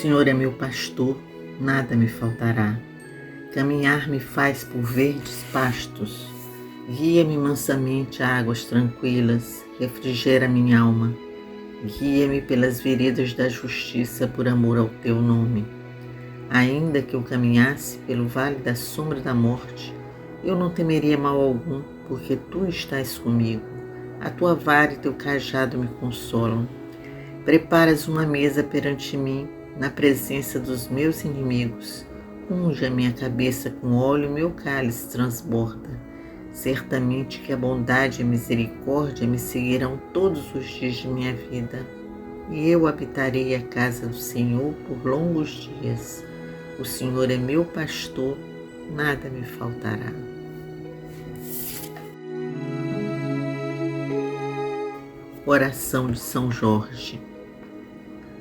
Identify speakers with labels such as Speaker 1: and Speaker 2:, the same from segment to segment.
Speaker 1: Senhor é meu pastor, nada me faltará. Caminhar me faz por verdes pastos. Guia-me mansamente a águas tranquilas, refrigera minha alma. Guia-me pelas veredas da justiça por amor ao teu nome. Ainda que eu caminhasse pelo vale da sombra da morte, eu não temeria mal algum, porque tu estás comigo. A tua vara e teu cajado me consolam. Preparas uma mesa perante mim, na presença dos meus inimigos. Unge a minha cabeça com óleo e meu cálice transborda. Certamente que a bondade e a misericórdia me seguirão todos os dias de minha vida, e eu habitarei a casa do Senhor por longos dias. O Senhor é meu pastor, nada me faltará. Oração de São Jorge.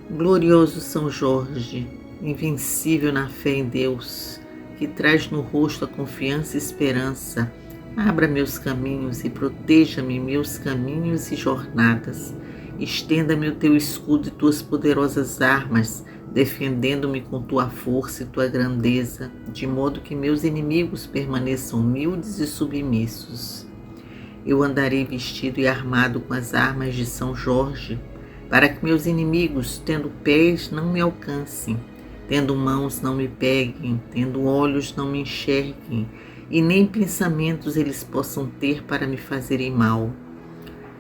Speaker 1: Glorioso São Jorge, invencível na fé em Deus, que traz no rosto a confiança e esperança, abra meus caminhos e proteja-me meus caminhos e jornadas. Estenda-me o teu escudo e tuas poderosas armas, defendendo-me com tua força e tua grandeza, de modo que meus inimigos permaneçam humildes e submissos. Eu andarei vestido e armado com as armas de São Jorge, para que meus inimigos, tendo pés, não me alcancem, tendo mãos, não me peguem, tendo olhos, não me enxerguem, e nem pensamentos eles possam ter para me fazerem mal.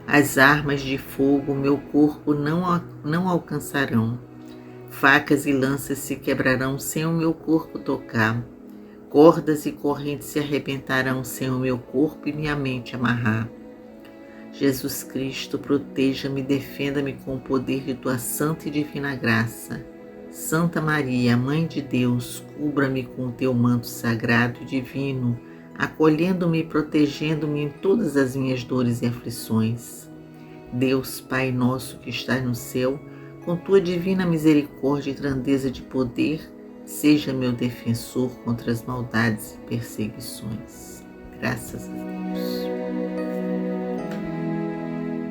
Speaker 1: As armas de fogo meu corpo não alcançarão. Facas e lanças se quebrarão sem o meu corpo tocar. Cordas e correntes se arrebentarão sem o meu corpo e minha mente amarrar. Jesus Cristo, proteja-me e defenda-me com o poder de tua santa e divina graça. Santa Maria, Mãe de Deus, cubra-me com o teu manto sagrado e divino, acolhendo-me e protegendo-me em todas as minhas dores e aflições. Deus, Pai nosso que estás no céu, com tua divina misericórdia e grandeza de poder, seja meu defensor contra as maldades e perseguições. Graças a Deus.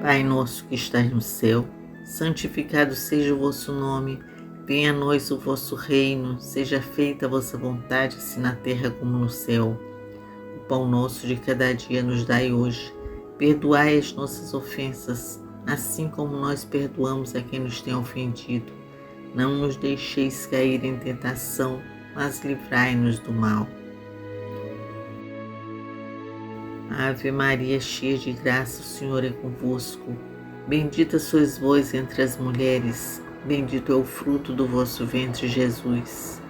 Speaker 1: Pai nosso que estás no céu, santificado seja o vosso nome, venha a nós o vosso reino, seja feita a vossa vontade, assim na terra como no céu. O pão nosso de cada dia nos dai hoje, perdoai as nossas ofensas, assim como nós perdoamos a quem nos tem ofendido. Não nos deixeis cair em tentação, mas livrai-nos do mal. Ave Maria, cheia de graça, o Senhor é convosco. Bendita sois vós entre as mulheres, bendito é o fruto do vosso ventre, Jesus.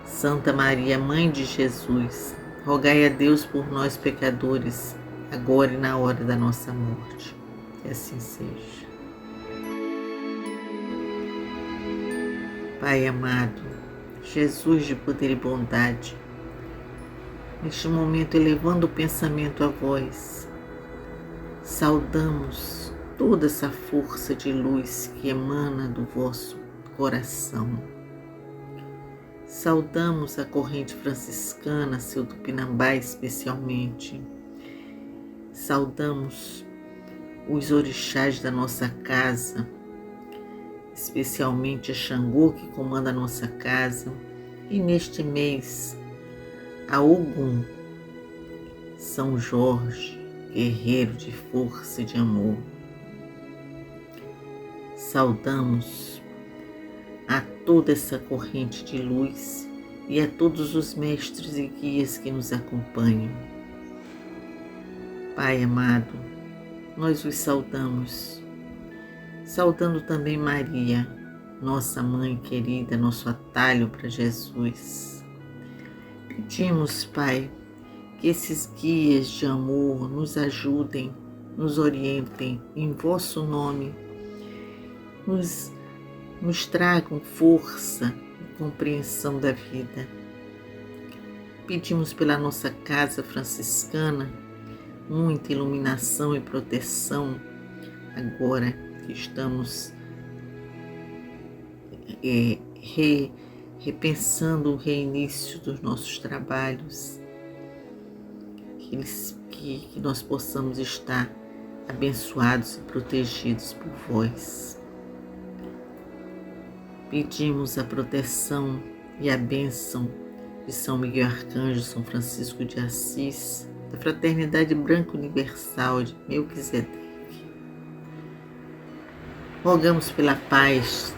Speaker 1: Santa Maria, Mãe de Jesus, rogai a Deus por nós, pecadores, agora e na hora da nossa morte. Que assim seja. Pai amado, Jesus de poder e bondade, neste momento, elevando o pensamento a vós, saudamos toda essa força de luz que emana do vosso coração. Saudamos a corrente franciscana, seu Tupinambá especialmente. Saudamos os orixás da nossa casa, especialmente a Xangô que comanda a nossa casa, e neste mês a Ogum, São Jorge, guerreiro de força e de amor. Saudamos a toda essa corrente de luz e a todos os mestres e guias que nos acompanham. Pai amado, nós os saudamos, saudando também Maria, nossa mãe querida, nosso atalho para Jesus. Pedimos, Pai, que esses guias de amor nos ajudem, nos orientem em vosso nome, nos tragam força e compreensão da vida. Pedimos pela nossa casa franciscana muita iluminação e proteção agora que estamos repensando o reinício dos nossos trabalhos, que nós possamos estar abençoados e protegidos por vós. Pedimos a proteção e a bênção de São Miguel Arcanjo, São Francisco de Assis, da Fraternidade Branca Universal de Melquisedeque. Rogamos pela paz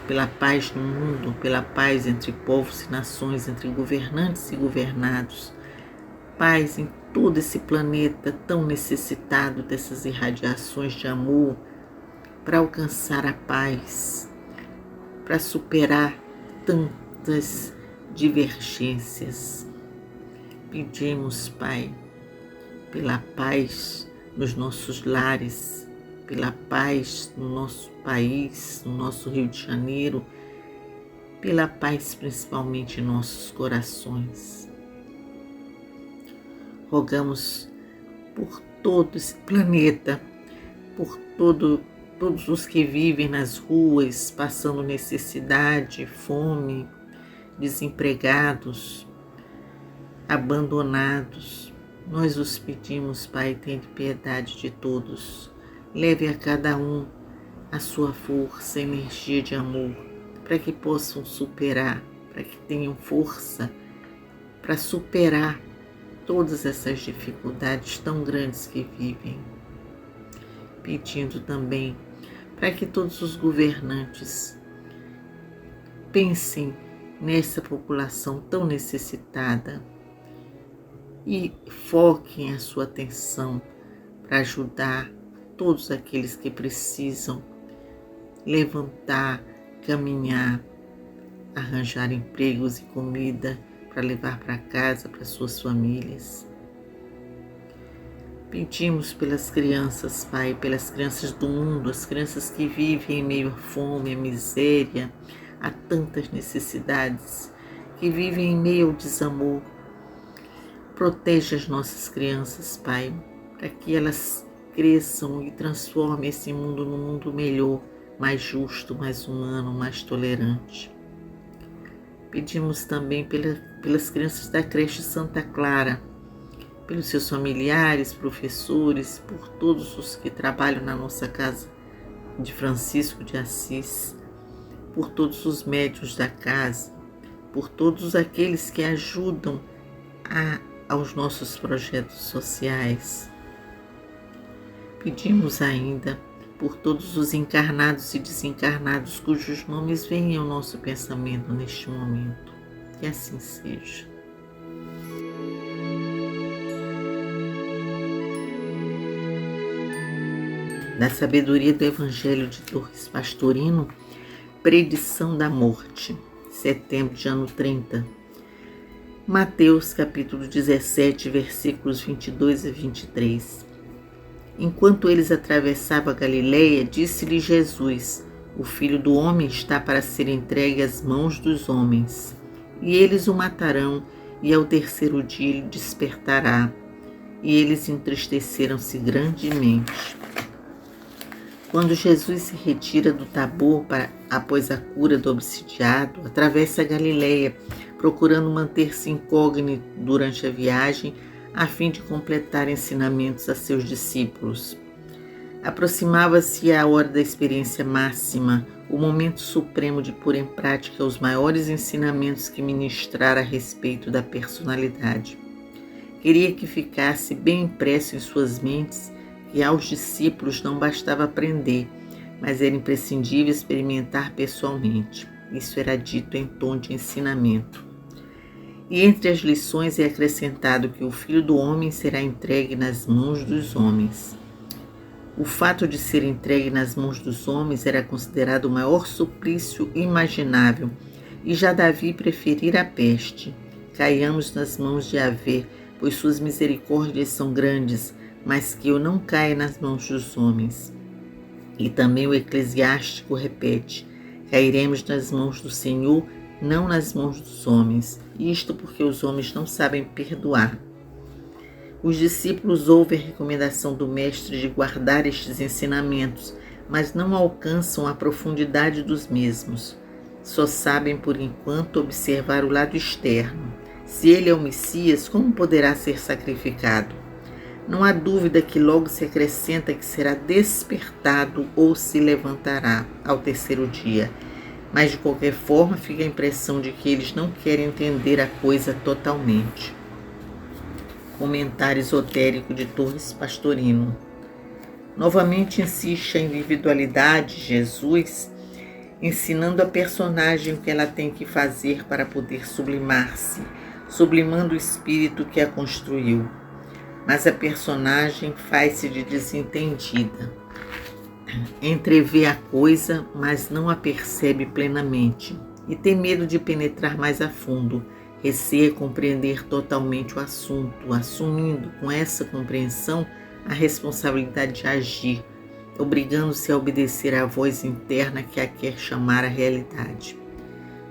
Speaker 1: no mundo, pela paz entre povos e nações, entre governantes e governados, paz em todo esse planeta tão necessitado dessas irradiações de amor, para alcançar a paz, para superar tantas divergências. Pedimos, Pai, pela paz nos nossos lares, pela paz no nosso país, no nosso Rio de Janeiro, pela paz principalmente em nossos corações. Rogamos por todo esse planeta, por todos os que vivem nas ruas, passando necessidade, fome, desempregados, abandonados. Nós os pedimos, Pai, tenha piedade de todos. Leve a cada um a sua força, energia de amor, para que possam superar, para que tenham força para superar todas essas dificuldades tão grandes que vivem. Pedindo também para que todos os governantes pensem nessa população tão necessitada e foquem a sua atenção para ajudar todos aqueles que precisam levantar, caminhar, arranjar empregos e comida para levar para casa, para suas famílias. Pedimos pelas crianças, Pai, pelas crianças do mundo, as crianças que vivem em meio à fome, à miséria, a tantas necessidades, que vivem em meio ao desamor. Proteja as nossas crianças, Pai, para que elas cresçam e transformem esse mundo num mundo melhor, mais justo, mais humano, mais tolerante. Pedimos também pelas crianças da creche Santa Clara, pelos seus familiares, professores, por todos os que trabalham na nossa casa de Francisco de Assis, por todos os médios da casa, por todos aqueles que ajudam aos nossos projetos sociais. Pedimos ainda por todos os encarnados e desencarnados cujos nomes vêm ao nosso pensamento neste momento. Que assim seja. Da sabedoria do Evangelho de Torres Pastorino, predição da morte, setembro de ano 30. Mateus capítulo 17, versículos 22 a 23. Enquanto eles atravessavam a Galileia, disse-lhe Jesus: o Filho do Homem está para ser entregue às mãos dos homens, e eles o matarão, e ao terceiro dia ele despertará. E eles entristeceram-se grandemente. Quando Jesus se retira do Tabor após a cura do obsidiado, atravessa a Galileia, procurando manter-se incógnito durante a viagem, a fim de completar ensinamentos a seus discípulos. Aproximava-se a hora da experiência máxima, o momento supremo de pôr em prática os maiores ensinamentos que ministrara a respeito da personalidade. Queria que ficasse bem impresso em suas mentes que aos discípulos não bastava aprender, mas era imprescindível experimentar pessoalmente. Isso era dito em tom de ensinamento. E entre as lições é acrescentado que o Filho do Homem será entregue nas mãos dos homens. O fato de ser entregue nas mãos dos homens era considerado o maior suplício imaginável, e já Davi preferira a peste. Caiamos nas mãos de Yahvé, pois suas misericórdias são grandes, mas que eu não caia nas mãos dos homens. E também o eclesiástico repete: cairemos nas mãos do Senhor, não nas mãos dos homens, isto porque os homens não sabem perdoar. Os discípulos ouvem a recomendação do Mestre de guardar estes ensinamentos, mas não alcançam a profundidade dos mesmos. Só sabem, por enquanto, observar o lado externo. Se ele é o Messias, como poderá ser sacrificado? Não há dúvida que logo se acrescenta que será despertado ou se levantará ao terceiro dia. mas de qualquer forma fica a impressão de que eles não querem entender a coisa totalmente. Comentário esotérico de Torres Pastorino. Novamente insiste a individualidade de Jesus, ensinando a personagem o que ela tem que fazer para poder sublimar-se, sublimando o espírito que a construiu. Mas a personagem faz-se de desentendida. Entrevê a coisa, mas não a percebe plenamente, e tem medo de penetrar mais a fundo, receia compreender totalmente o assunto, assumindo com essa compreensão a responsabilidade de agir, obrigando-se a obedecer à voz interna que a quer chamar à realidade.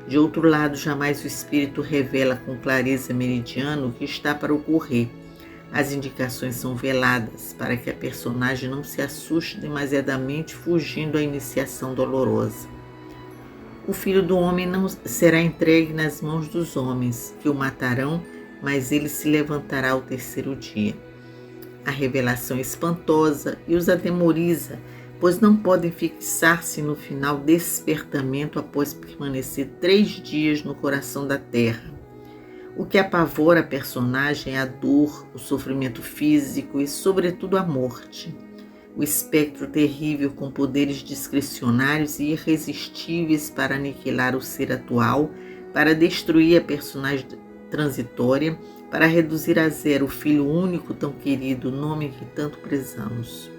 Speaker 1: De outro lado, jamais o espírito revela com clareza meridiana o que está para ocorrer. As indicações são veladas para que a personagem não se assuste demasiadamente fugindo à iniciação dolorosa. O Filho do Homem não será entregue nas mãos dos homens, que o matarão, mas ele se levantará ao terceiro dia. A revelação é espantosa e os atemoriza, pois não podem fixar-se no final despertamento após permanecer 3 dias no coração da terra. O que apavora a personagem é a dor, o sofrimento físico e, sobretudo, a morte. O espectro terrível com poderes discricionários e irresistíveis para aniquilar o ser atual, para destruir a personagem transitória, para reduzir a zero o filho único tão querido, nome que tanto prezamos.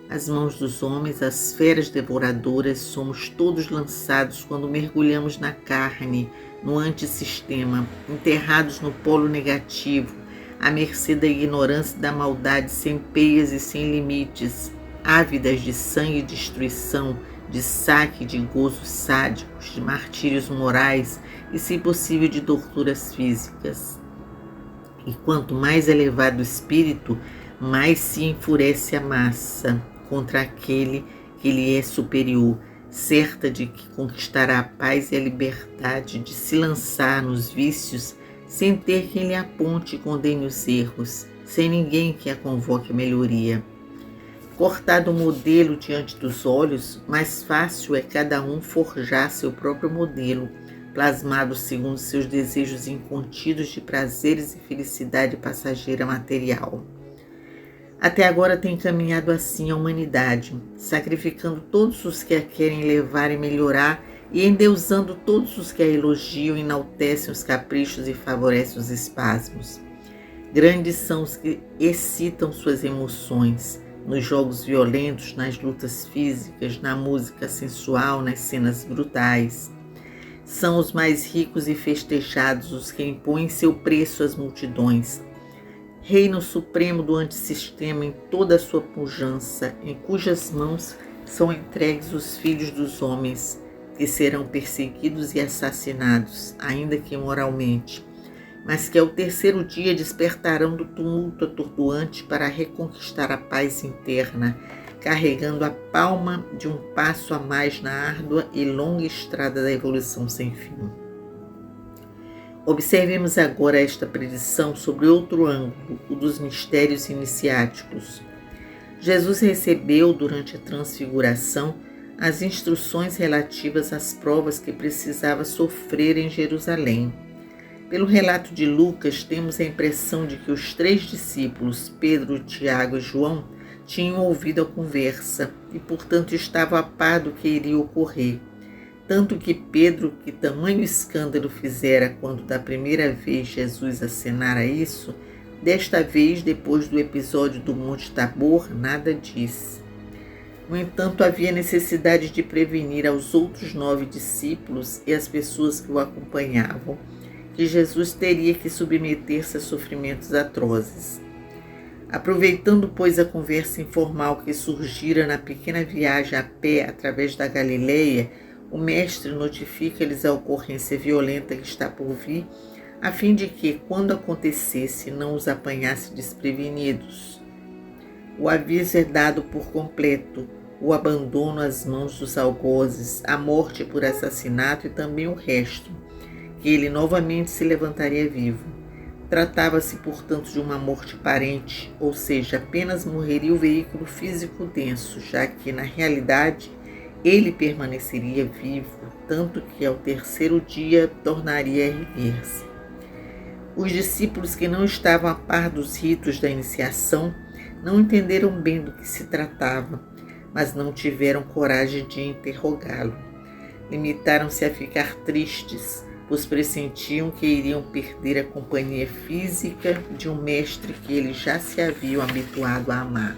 Speaker 1: As mãos dos homens, as feras devoradoras, somos todos lançados quando mergulhamos na carne, no antissistema, enterrados no polo negativo, à mercê da ignorância e da maldade, sem peias e sem limites, ávidas de sangue e destruição, de saque e de gozos sádicos, de martírios morais e, se possível, de torturas físicas. E quanto mais elevado o espírito, mais se enfurece a massa contra aquele que lhe é superior, certa de que conquistará a paz e a liberdade de se lançar nos vícios sem ter quem lhe aponte e condene os erros, sem ninguém que a convoque a melhoria. Cortado o modelo diante dos olhos, mais fácil é cada um forjar seu próprio modelo, plasmado segundo seus desejos incontidos de prazeres e felicidade passageira material. Até agora tem caminhado assim a humanidade, sacrificando todos os que a querem levar e melhorar e endeusando todos os que a elogiam, enaltecem os caprichos e favorecem os espasmos. Grandes são os que excitam suas emoções, nos jogos violentos, nas lutas físicas, na música sensual, nas cenas brutais. São os mais ricos e festejados os que impõem seu preço às multidões. Reino supremo do antissistema em toda a sua pujança, em cujas mãos são entregues os filhos dos homens, que serão perseguidos e assassinados, ainda que imoralmente, mas que ao terceiro dia despertarão do tumulto atordoante para reconquistar a paz interna, carregando a palma de um passo a mais na árdua e longa estrada da evolução sem fim. Observemos agora esta predição sobre outro ângulo, o dos mistérios iniciáticos. Jesus recebeu, durante a transfiguração, as instruções relativas às provas que precisava sofrer em Jerusalém. Pelo relato de Lucas, temos a impressão de que os 3 discípulos, Pedro, Tiago e João, tinham ouvido a conversa e, portanto, estavam a par do que iria ocorrer. Tanto que Pedro, que tamanho escândalo fizera quando da primeira vez Jesus acenara isso, desta vez, depois do episódio do Monte Tabor, nada disse. No entanto, havia necessidade de prevenir aos outros 9 discípulos e às pessoas que o acompanhavam, que Jesus teria que submeter-se a sofrimentos atrozes. Aproveitando, pois, a conversa informal que surgira na pequena viagem a pé através da Galileia, o mestre notifica-lhes a ocorrência violenta que está por vir, a fim de que, quando acontecesse, não os apanhasse desprevenidos. O aviso é dado por completo, o abandono às mãos dos algozes, a morte por assassinato e também o resto, que ele novamente se levantaria vivo. Tratava-se, portanto, de uma morte parente, ou seja, apenas morreria o veículo físico denso, já que, na realidade, ele permaneceria vivo, tanto que ao terceiro dia tornaria a erguer-se. Os discípulos que não estavam a par dos ritos da iniciação não entenderam bem do que se tratava, mas não tiveram coragem de interrogá-lo. Limitaram-se a ficar tristes, pois pressentiam que iriam perder a companhia física de um mestre que eles já se haviam habituado a amar.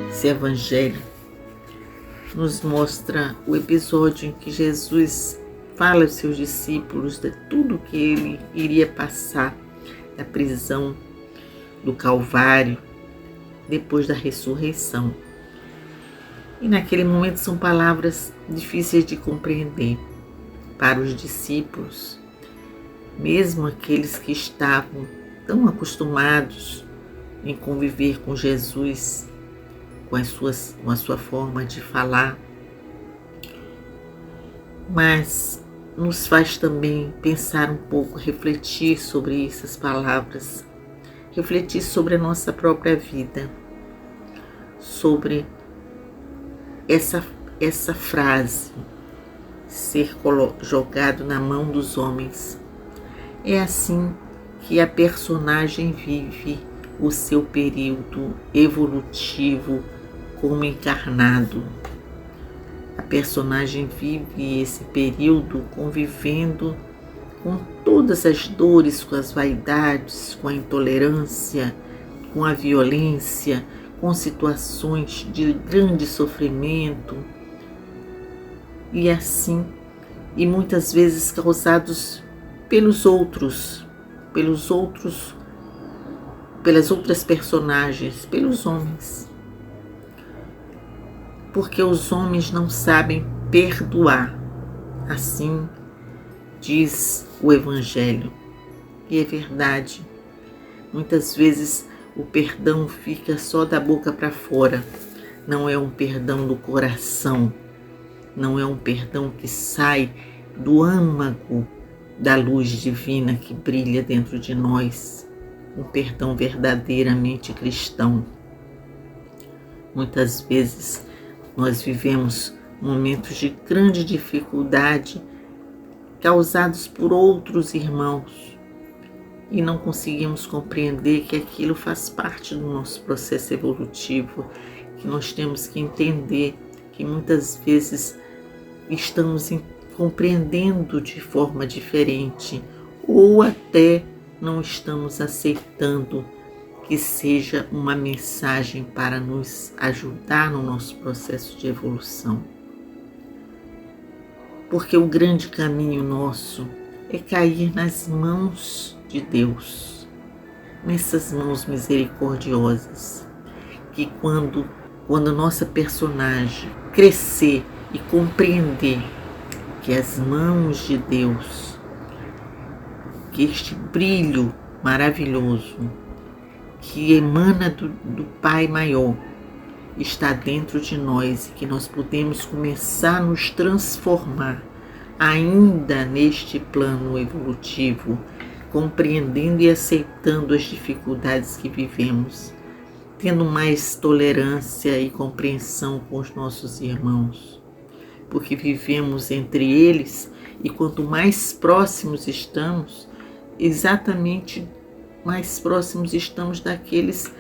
Speaker 1: Esse evangelho nos mostra o episódio em que Jesus fala aos seus discípulos de tudo que ele iria passar, da prisão, do Calvário, depois da ressurreição. E naquele momento são palavras difíceis de compreender para os discípulos, mesmo aqueles que estavam tão acostumados em conviver com Jesus, com a sua forma de falar, mas nos faz também pensar um pouco, refletir sobre essas palavras, refletir sobre a nossa própria vida, sobre essa frase, ser jogado na mão dos homens. É assim que a personagem vive o seu período evolutivo como encarnado. A personagem vive esse período convivendo com todas as dores, com as vaidades, com a intolerância, com a violência, com situações de grande sofrimento, e muitas vezes causados pelas outras personagens, pelos homens. Porque os homens não sabem perdoar, assim diz o Evangelho. E é verdade, muitas vezes o perdão fica só da boca para fora, não é um perdão do coração, não é um perdão que sai do âmago da luz divina que brilha dentro de nós, um perdão verdadeiramente cristão. Muitas vezes nós vivemos momentos de grande dificuldade causados por outros irmãos e não conseguimos compreender que aquilo faz parte do nosso processo evolutivo, que nós temos que entender que muitas vezes estamos compreendendo de forma diferente ou até não estamos aceitando que seja uma mensagem para nos ajudar no nosso processo de evolução. Porque o grande caminho nosso é cair nas mãos de Deus, nessas mãos misericordiosas, que quando nossa personagem crescer e compreender que as mãos de Deus, que este brilho maravilhoso que emana do Pai Maior está dentro de nós e que nós podemos começar a nos transformar ainda neste plano evolutivo, compreendendo e aceitando as dificuldades que vivemos, tendo mais tolerância e compreensão com os nossos irmãos, porque vivemos entre eles e quanto mais próximos estamos, exatamente mais próximos estamos daqueles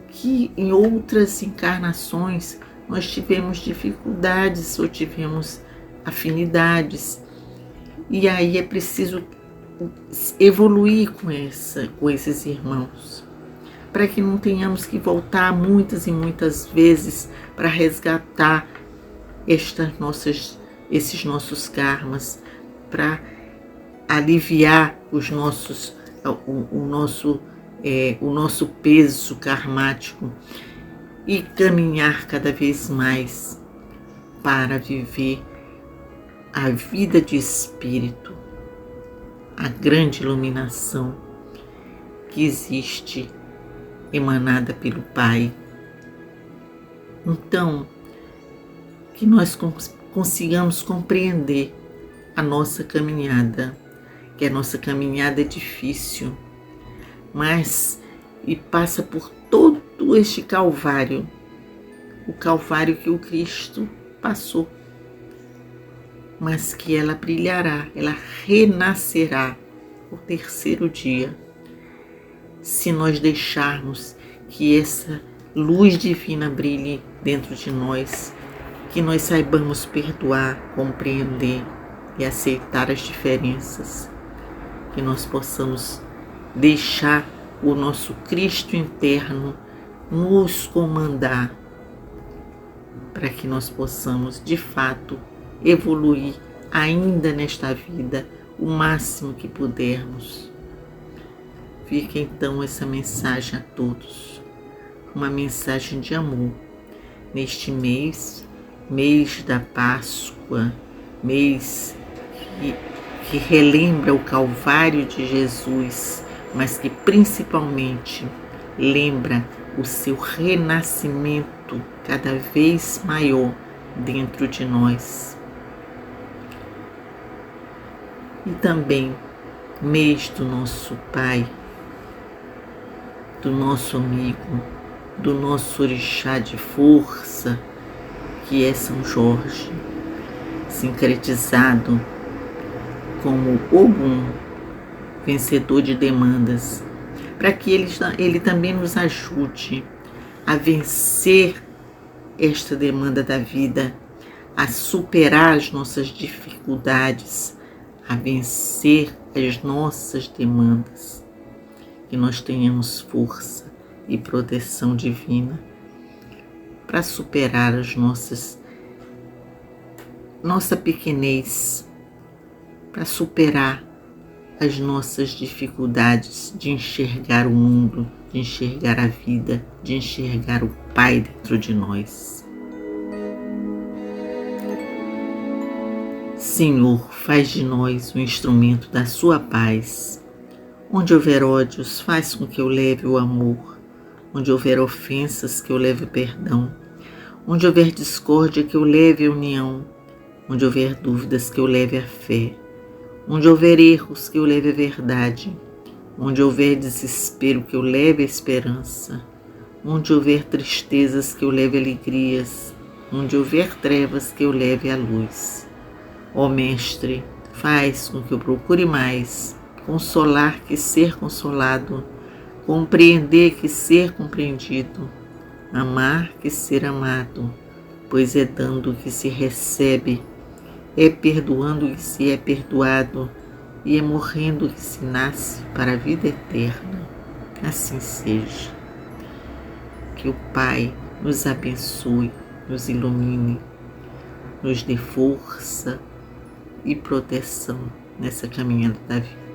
Speaker 1: que em outras encarnações nós tivemos dificuldades ou tivemos afinidades. E aí é preciso evoluir com esses irmãos, para que não tenhamos que voltar muitas e muitas vezes para resgatar esses nossos karmas, para aliviar o nosso peso karmático e caminhar cada vez mais para viver a vida de espírito, a grande iluminação que existe emanada pelo Pai. Então, que nós consigamos compreender a nossa caminhada, que a nossa caminhada é difícil, mas e passa por todo todo este Calvário, o Calvário que o Cristo passou, mas que ela brilhará, ela renascerá o terceiro dia, se nós deixarmos que essa luz divina brilhe dentro de nós, que nós saibamos perdoar, compreender e aceitar as diferenças, que nós possamos deixar o nosso Cristo interno nos comandar, para que nós possamos de fato evoluir ainda nesta vida o máximo que pudermos. Fica então essa mensagem a todos, uma mensagem de amor neste mês da Páscoa, mês que relembra o Calvário de Jesus, mas que principalmente lembra o seu renascimento cada vez maior dentro de nós. E também mês do nosso Pai, do nosso amigo, do nosso orixá de força, que é São Jorge, sincretizado como Ogum, vencedor de demandas, para que ele também nos ajude a vencer esta demanda da vida, a superar as nossas dificuldades, a vencer as nossas demandas, que nós tenhamos força e proteção divina para superar as nossa pequenez, para superar as nossas dificuldades de enxergar o mundo, de enxergar a vida, de enxergar o Pai dentro de nós. Senhor, faz de nós um instrumento da sua paz. Onde houver ódios, faz com que eu leve o amor. Onde houver ofensas, que eu leve o perdão. Onde houver discórdia, que eu leve a união. Onde houver dúvidas, que eu leve a fé. Onde houver erros, que eu leve a verdade. Onde houver desespero, que eu leve a esperança. Onde houver tristezas, que eu leve alegrias. Onde houver trevas, que eu leve a luz. Ó Mestre, faz com que eu procure mais consolar que ser consolado, compreender que ser compreendido, amar que ser amado, pois é dando que se recebe, é perdoando que se é perdoado e é morrendo que se nasce para a vida eterna. Assim seja. Que o Pai nos abençoe, nos ilumine, nos dê força e proteção nessa caminhada da vida.